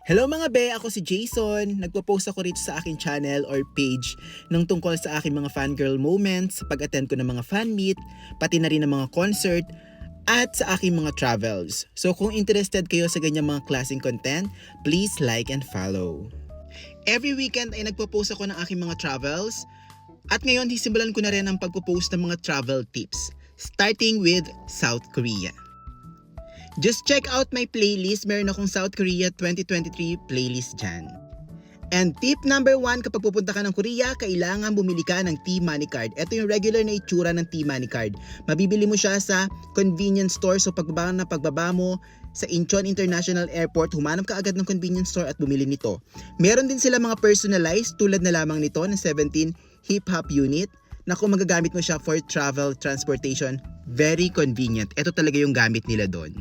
Hello mga be! Ako si Jason. Nagpo-post ako rito sa aking channel or page ng tungkol sa aking mga fangirl moments, sa pag-attend ko ng mga fan meet, pati na rin ng mga concert, at sa aking mga travels. So kung interested kayo sa ganyang mga klaseng content, please like and follow. Every weekend ay nagpo-post ako ng aking mga travels, at ngayon hisimulan ko na rin ang pagpo-post ng mga travel tips, starting with South Korea. Just check out my playlist. Meron akong South Korea 2023 playlist dyan. And tip number 1, kapag pupunta ka ng Korea, kailangan bumili ka ng T-Money Card. Ito yung regular na itsura ng T-Money Card. Mabibili mo siya sa convenience store. So pagbaba mo sa Incheon International Airport, humanap ka agad ng convenience store at bumili nito. Meron din sila mga personalized tulad na lamang nito ng 17 hip-hop unit na kung magagamit mo siya for travel, transportation, very convenient. Ito talaga yung gamit nila doon.